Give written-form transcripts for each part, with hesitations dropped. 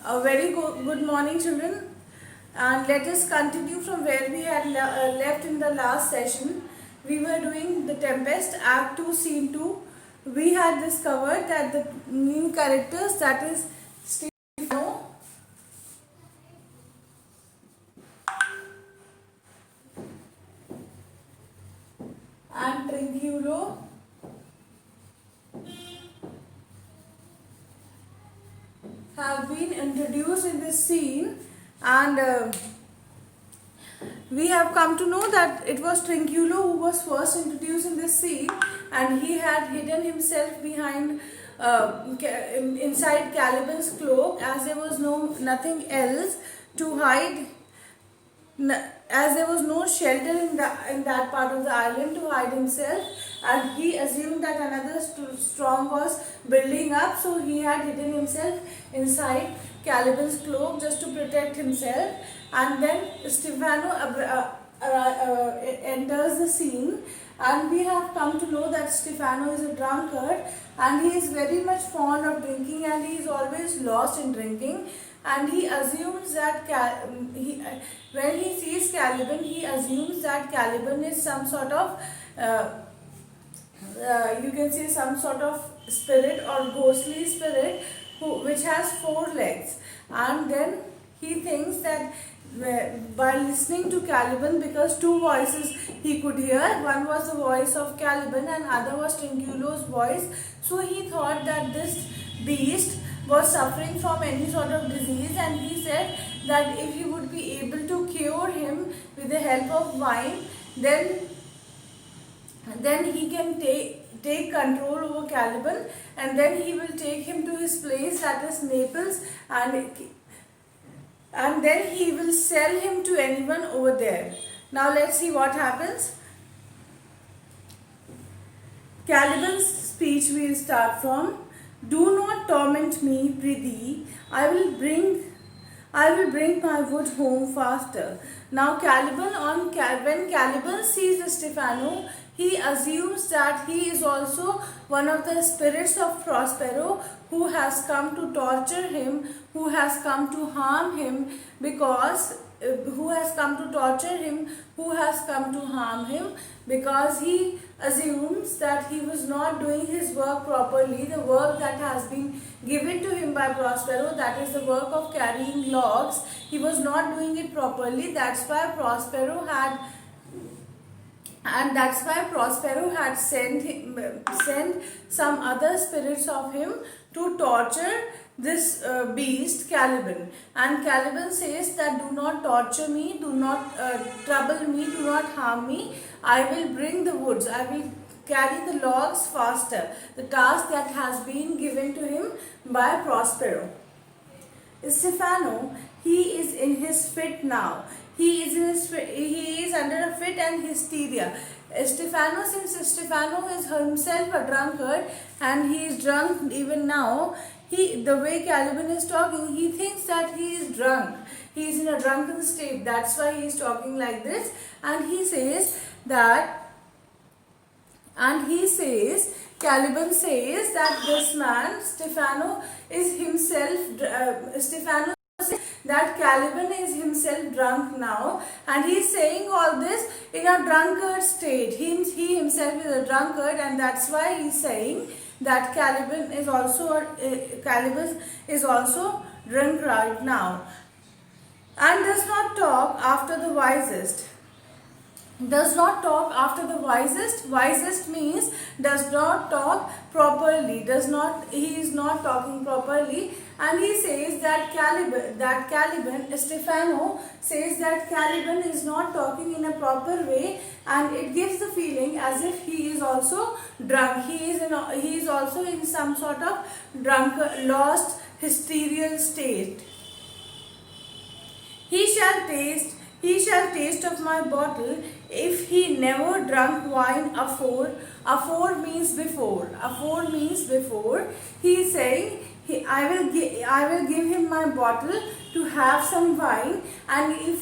A very good morning, children. And let us continue from where we had left in the last session. We were doing The Tempest, Act 2, Scene 2. We had discovered that the new characters, that is Stefano and Trinculo, have been introduced in this scene, and we have come to know that it was Trinculo who was first introduced in this scene, and he had hidden himself behind inside Caliban's cloak, as there was nothing else to hide, as there was no shelter in that part of the island to hide himself, and he assumed that another storm was building up, so he had hidden himself inside Caliban's cloak just to protect himself. And then Stefano enters the scene, and we have come to know that Stefano is a drunkard, and he is very much fond of drinking, and he is always lost in drinking. And he assumes that when he sees Caliban, he assumes that Caliban is some sort of you can say some sort of spirit or ghostly spirit which has four legs. And then he thinks that by listening to Caliban, because two voices he could hear, one was the voice of Caliban and other was Trinculo's voice, so he thought that this beast was suffering from any sort of disease, and he said that if he would be able to cure him with the help of wine, then he can take control over Caliban, and then he will take him to his place, that is Naples, and then he will sell him to anyone over there. Now let's see what happens. Caliban's speech we'll start from. Do not torment me, Prithee. I will bring my wood home faster. Now when Caliban sees Stefano, he assumes that he is also one of the spirits of Prospero, who has come to torture him, who has come to harm him, because he assumes that he was not doing his work properly, the work that has been given to him by Prospero, that is the work of carrying logs. He was not doing it properly. That's why Prospero had sent some other spirits of him to torture this beast Caliban. And Caliban says that do not torture me, do not trouble me, do not harm me. I will bring the woods, I will carry the logs faster, the task that has been given to him by Prospero. Stefano, he is in his fit now. He is under a fit and hysteria. Stefano, since Stefano is himself a drunkard and he is drunk even now, the way Caliban is talking, he thinks that he is drunk. He is in a drunken state. That's why he is talking like this. And he says, Caliban says that this man, Stefano, is himself, Stefano says that Caliban is himself drunk now, and he is saying all this in a drunkard state. He himself is a drunkard, and that's why he is saying that Caliban is also drunk right now, and does not talk after the wisest. Wisest means does not talk properly, he is not talking properly. And he says that Stefano says that Caliban is not talking in a proper way, and it gives the feeling as if he is also drunk. He is also in some sort of lost hysterical state. He shall taste of my bottle if he never drunk wine afore. Afore means before. He is saying I will give him my bottle to have some wine, and if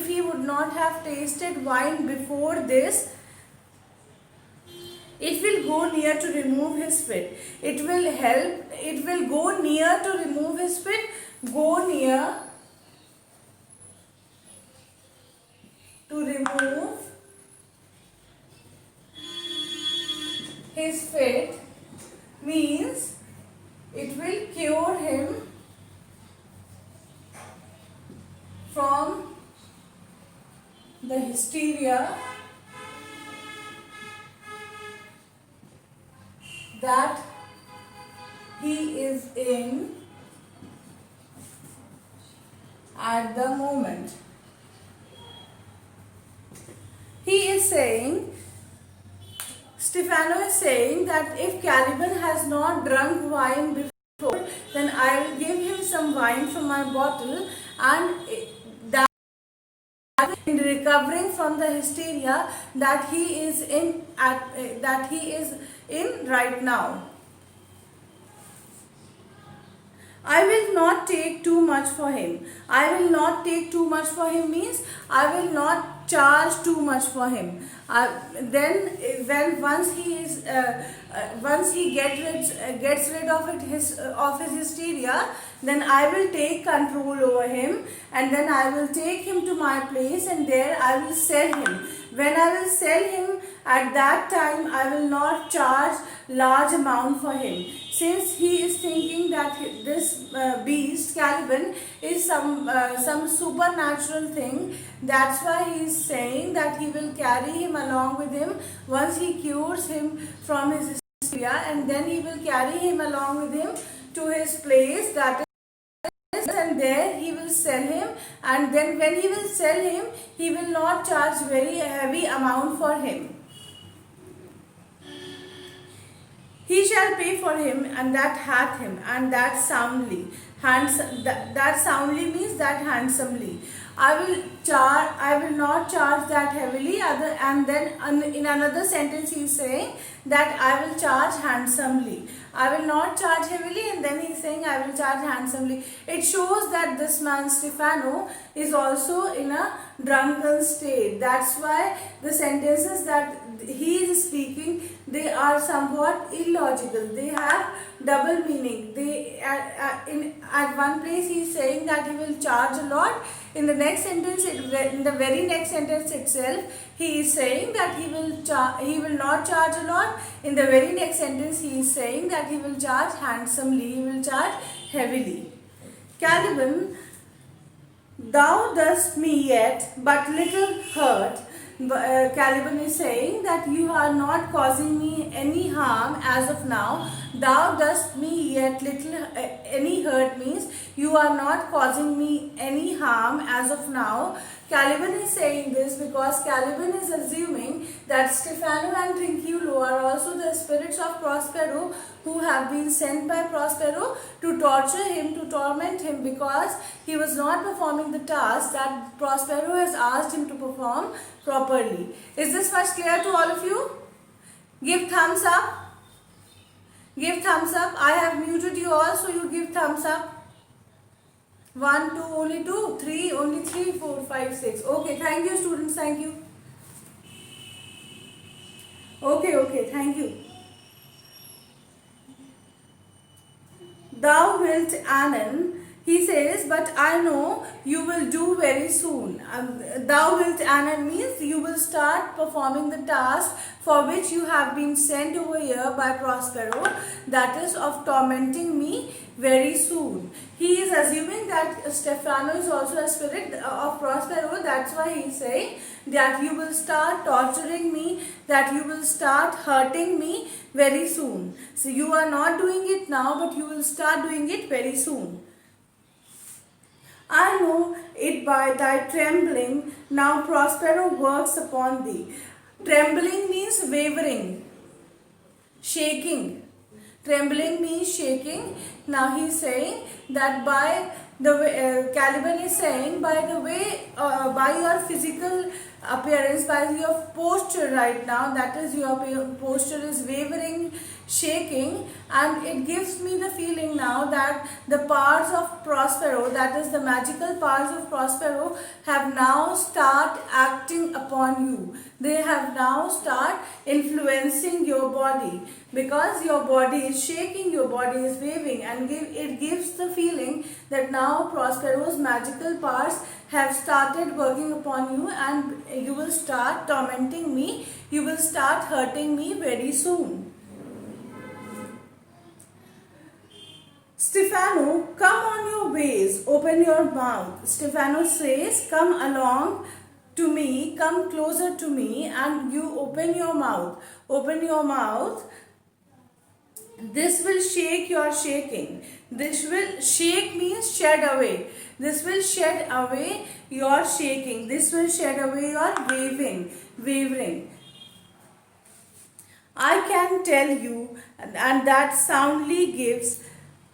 he would not have tasted wine before this, it will go near to remove his fit. It will go near to remove his fit go near to remove his fit means it will cure him from the hysteria that he is in at the moment. He is saying, Stefano is saying that if Caliban has not drunk wine before, then I will give him some wine from my bottle, and that in recovering from the hysteria that he is in right now. I will not take too much for him. I will not take too much for him means I will not charge too much for him. Then once he gets rid of his hysteria, then I will take control over him, and then I will take him to my place, and there I will sell him. When I will sell him, at that time I will not charge large amount for him, since he is thinking that this beast Caliban is some supernatural thing. That's why he is saying that he will carry him along with him once he cures him from his hysteria, and then he will carry him along with him to his place, that is, and there he will sell him, and then when he will sell him, he will not charge very heavy amount for him. He shall pay for him, and that hath him, and that soundly. That soundly means that handsomely. I will not charge that heavily. And then in another sentence he is saying that I will charge handsomely. I will not charge heavily, and then he is saying I will charge handsomely. It shows that this man Stefano is also in a drunken state. That's why the sentences that he is speaking, they are somewhat illogical. They have double meaning. At one place he is saying that he will charge a lot. In the very next sentence itself, he is saying that he will not charge a lot. In the very next sentence, he is saying that he will charge handsomely. He will charge heavily. Caliban, thou dost me yet but little hurt. Caliban is saying that you are not causing me any harm as of now. Thou dost me yet little any hurt means you are not causing me any harm as of now. Caliban is saying this because Caliban is assuming that Stefano and Trinculo are also the spirits of Prospero, who have been sent by Prospero to torture him, to torment him, because he was not performing the task that Prospero has asked him to perform properly. Is this much clear to all of you? Give thumbs up. Give thumbs up. I have muted you all, so you give thumbs up. 1, 2, only 2, 3, only 3, 4, 5, 6. Okay, thank you students, thank you. Okay, thank you. Thou wilt Anon, he says, but I know you will do very soon. Thou wilt Anon means you will start performing the task for which you have been sent over here by Prospero, that is of tormenting me very soon. He is assuming that Stefano is also a spirit of Prospero. That's why he is saying that you will start torturing me, that you will start hurting me very soon. So you are not doing it now, but you will start doing it very soon. I know it by thy trembling. Now Prospero works upon thee. Trembling means wavering, shaking. Trembling means shaking. Now he is saying that by the way, Caliban is saying by the way, by your physical appearance, by your posture right now, that is your posture is wavering, shaking, and it gives me the feeling now that the powers of Prospero, that is the magical powers of Prospero, have now start acting upon you. They have now start influencing your body, because your body is shaking, your body is waving, and it gives the feeling that now Prospero's magical powers have started working upon you, and you will start tormenting me, you will start hurting me very soon. Stefano, come on your ways, open your mouth. Stefano says, come along to me, come closer to me, and you open your mouth. Open your mouth. This will shake your shaking. This will shake means shed away. This will shed away your shaking. This will shed away your wavering. I can tell you, and that soundly gives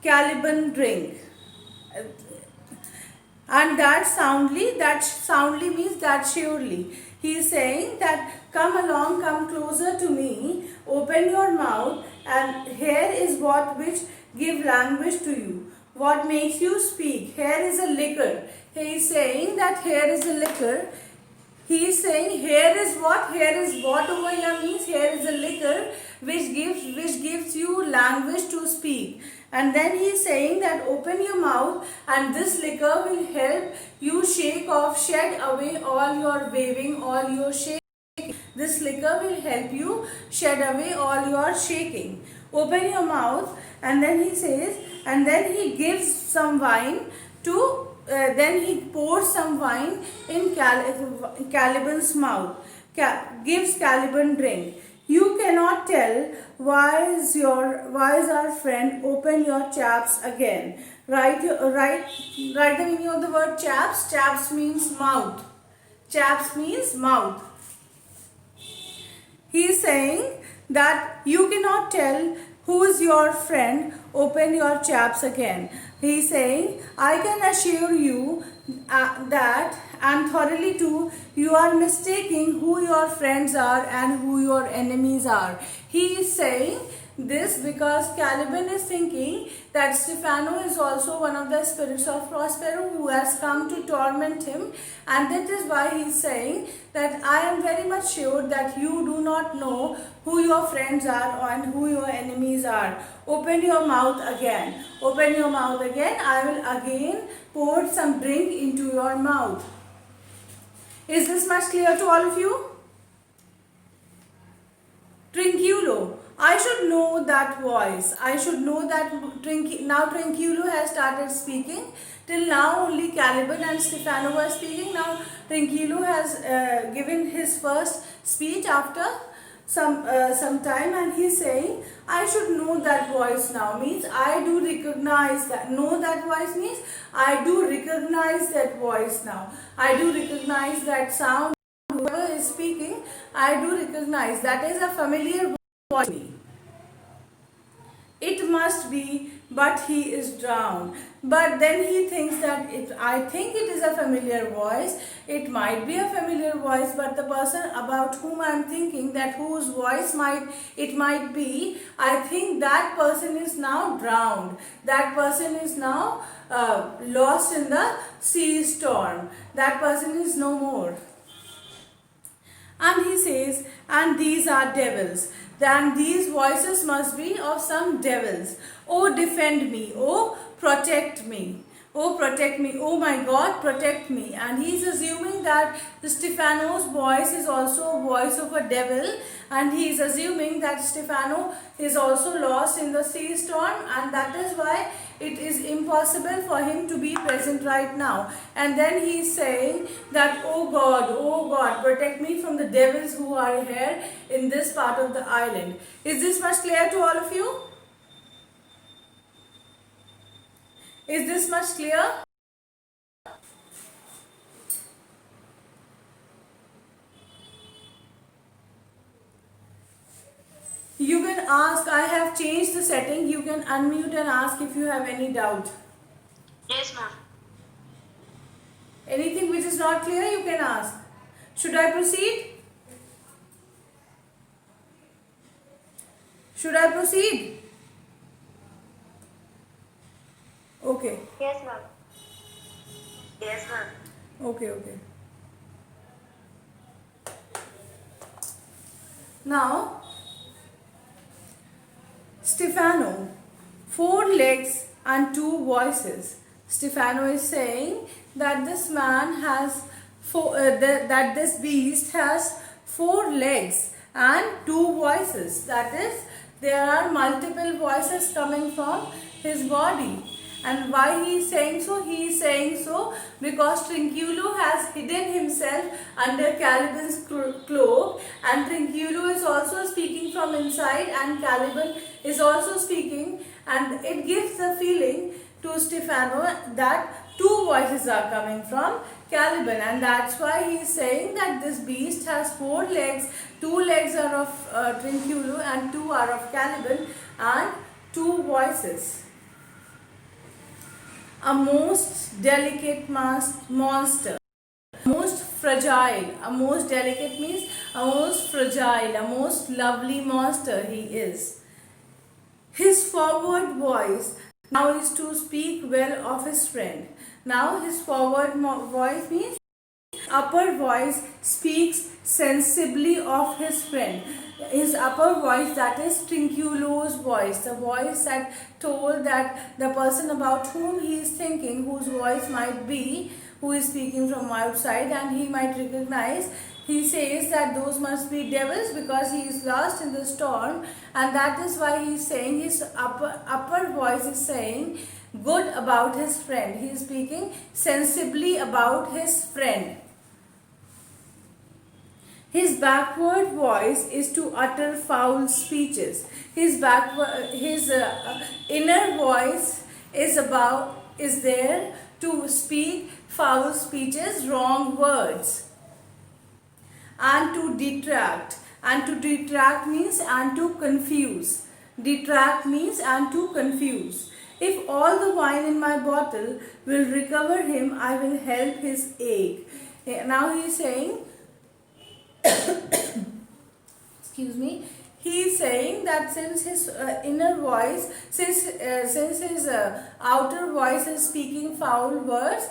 Caliban drink. And that soundly means that surely. He is saying that come along, come closer to me, open your mouth, and here is what which give language to you. What makes you speak? Here is a liquor. He is saying that here is a liquor. He is saying here is what? Here is what over here means here is a liquor which gives you language to speak. And then he is saying that open your mouth, and this liquor will help you shake off, shed away all your waving, all your shaking. This liquor will help you shed away all your shaking. Open your mouth, and then he says, and then he gives some wine to, then he pours some wine in Caliban's mouth, gives Caliban drink. You cannot tell why is our friend open your chaps again. Write the meaning of the word chaps. Chaps means mouth. Chaps means mouth. He is saying that you cannot tell who is your friend, open your chaps again. He is saying, I can assure you that, and thoroughly too, you are mistaking who your friends are and who your enemies are. He is saying this because Caliban is thinking that Stefano is also one of the spirits of Prospero who has come to torment him, and that is why he is saying that I am very much sure that you do not know who your friends are and who your enemies are. Open your mouth again. Open your mouth again. I will again pour some drink into your mouth. Is this much clear to all of you? Trinculo. I should know that voice. I should know that now Trinculo has started speaking. Till now only Caliban and Stefano were speaking. Now Trinculo has given his first speech after some time, and he is saying, I should know that voice now. Means I do recognize that. Know that voice means I do recognize that voice now. I do recognize that sound. Whoever is speaking, I do recognize. That is a familiar voice to me. It must be, but he is drowned. But then he thinks that I think it is a familiar voice. It might be a familiar voice, but the person about whom I am thinking that whose voice it might be, I think that person is now drowned. That person is now lost in the sea storm. That person is no more. And he says, and these are devils. Then these voices must be of some devils. Oh, defend me. Oh, protect me. Oh, protect me. Oh my God, protect me. And he is assuming that the Stefano's voice is also a voice of a devil. And he is assuming that Stefano is also lost in the sea storm. And that is why it is impossible for him to be present right now. And then he is saying that, oh God, protect me from the devils who are here in this part of the island. Is this much clear to all of you? Is this much clear? You can ask, I have changed the setting. You can unmute and ask if you have any doubt. Yes, ma'am. Anything which is not clear, you can ask. Should I proceed? Should I proceed? Okay. Yes, ma'am. Yes, ma'am. Okay. Now, Stefano, 4 legs and 2 voices. Stefano is saying that this man has that this beast has 4 legs and 2 voices. That is, there are multiple voices coming from his body. And why he is saying so? He is saying so because Trinculo has hidden himself under Caliban's cloak, and Trinculo is also speaking from inside, and Caliban is also speaking, and it gives the feeling to Stefano that 2 voices are coming from Caliban, and that's why he is saying that this beast has 4 legs. 2 legs are of Trinculo and 2 are of Caliban, and 2 voices. A most delicate monster, most fragile. A most delicate means a most fragile, a most lovely monster he is. His forward voice now is to speak well of his friend. Now his forward voice means upper voice speaks sensibly of his friend. His upper voice, that is Trinculo's voice, the voice that told that the person about whom he is thinking, whose voice might be, who is speaking from outside, and he might recognize. He says that those must be devils because he is lost in the storm, and that is why he is saying his upper voice is saying good about his friend. He is speaking sensibly about his friend. His backward voice is to utter foul speeches. His inner voice is there to speak foul speeches, wrong words, and to detract. And to detract means and to confuse. Detract means and to confuse. If all the wine in my bottle will recover him, I will help his ache. Now he is saying, excuse me, he is saying that since his inner voice, since his outer voice is speaking foul words,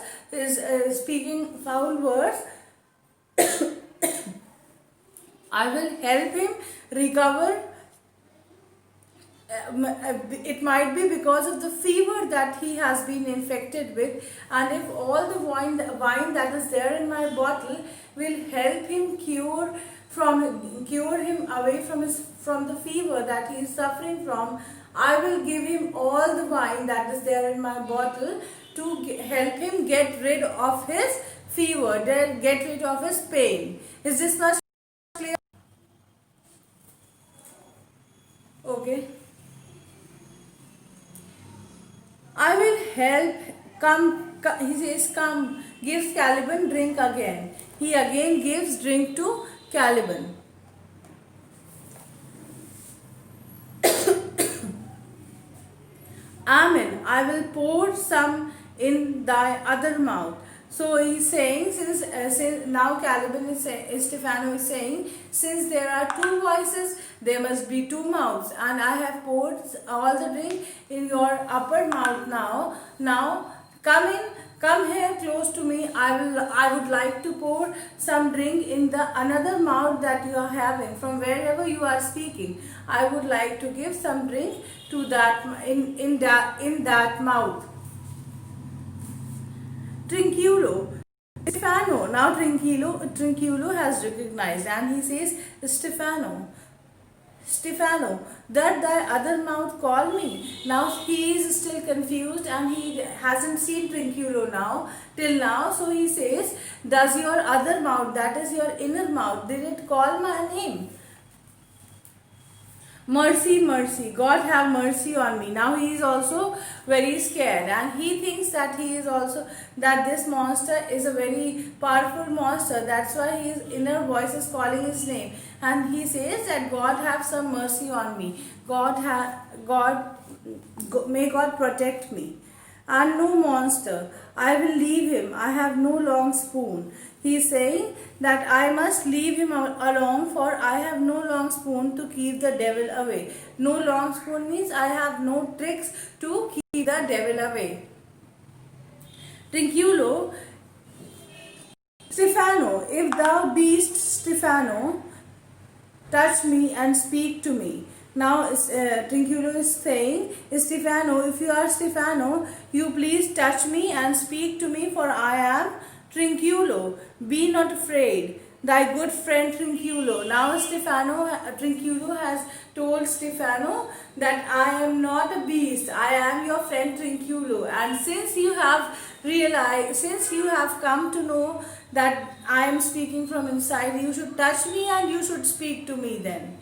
I will help him recover. It might be because of the fever that he has been infected with, and if all the wine that is there in my bottle will help him cure him away from the fever that he is suffering from, I will give him all the wine that is there in my bottle to help him get rid of his fever, get rid of his pain. Is this much clear? Okay. I will help. He says, come, gives Caliban drink again. He again gives drink to Caliban. Amen. I will pour some in thy other mouth. So he's saying, since now Caliban Stefano is saying, since there are 2 voices, there must be 2 mouths, and I have poured all the drink in your upper mouth now. Now come here close to me. I would like to pour some drink in the another mouth that you are having from wherever you are speaking. I would like to give some drink to that in that mouth. Trinculo. Stefano. Now Trinculo has recognized, and he says, Stefano, that thy other mouth call me. Now he is still confused and he hasn't seen Trinculo till now. So he says, does your other mouth, that is your inner mouth, did it call my name? Mercy, mercy, God have mercy on me. Now he is also very scared, and he thinks that this monster is a very powerful monster. That's why his inner voice is calling his name, and he says that God have some mercy on me. May God protect me. And no monster, I will leave him. I have no long spoon. He is saying that I must leave him alone, for I have no long spoon to keep the devil away. No long spoon means I have no tricks to keep the devil away. Trinculo, Stefano, if thou beest Stefano, touch me and speak to me. Now Trinculo is saying, Stefano, if you are Stefano, you please touch me and speak to me, for I am Trinculo. Be not afraid, thy good friend Trinculo. Now Trinculo has told Stefano that I am not a beast, I am your friend Trinculo. And since you have come to know that I am speaking from inside, you should touch me and you should speak to me then.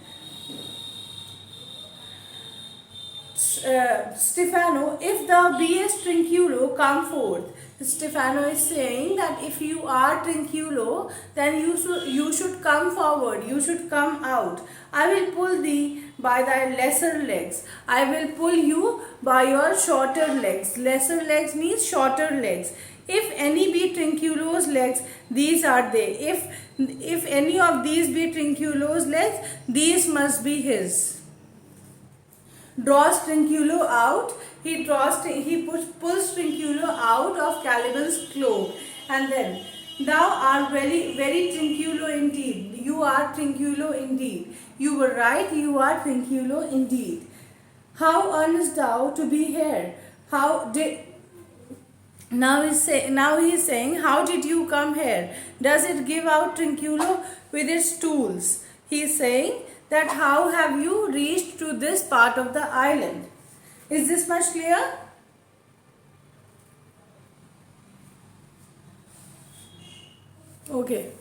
Stefano, if thou beest Trinculo, come forth. Stefano is saying that if you are Trinculo, then you should come forward, you should come out. I will pull thee by thy lesser legs. I will pull you by your shorter legs. Lesser legs means shorter legs. If any be Trinculo's legs, these are they. If any of these be Trinculo's legs, these must be his. Draws Trinculo out. He pulls Trinculo out of Caliban's cloak, and then, thou art very, very Trinculo indeed. You are Trinculo indeed. You were right. You are Trinculo indeed. How earnest thou to be here? Now he is saying, how did you come here? Does it give out Trinculo with its tools? He is saying that how have you reached to this part of the island? Is this much clear? Okay.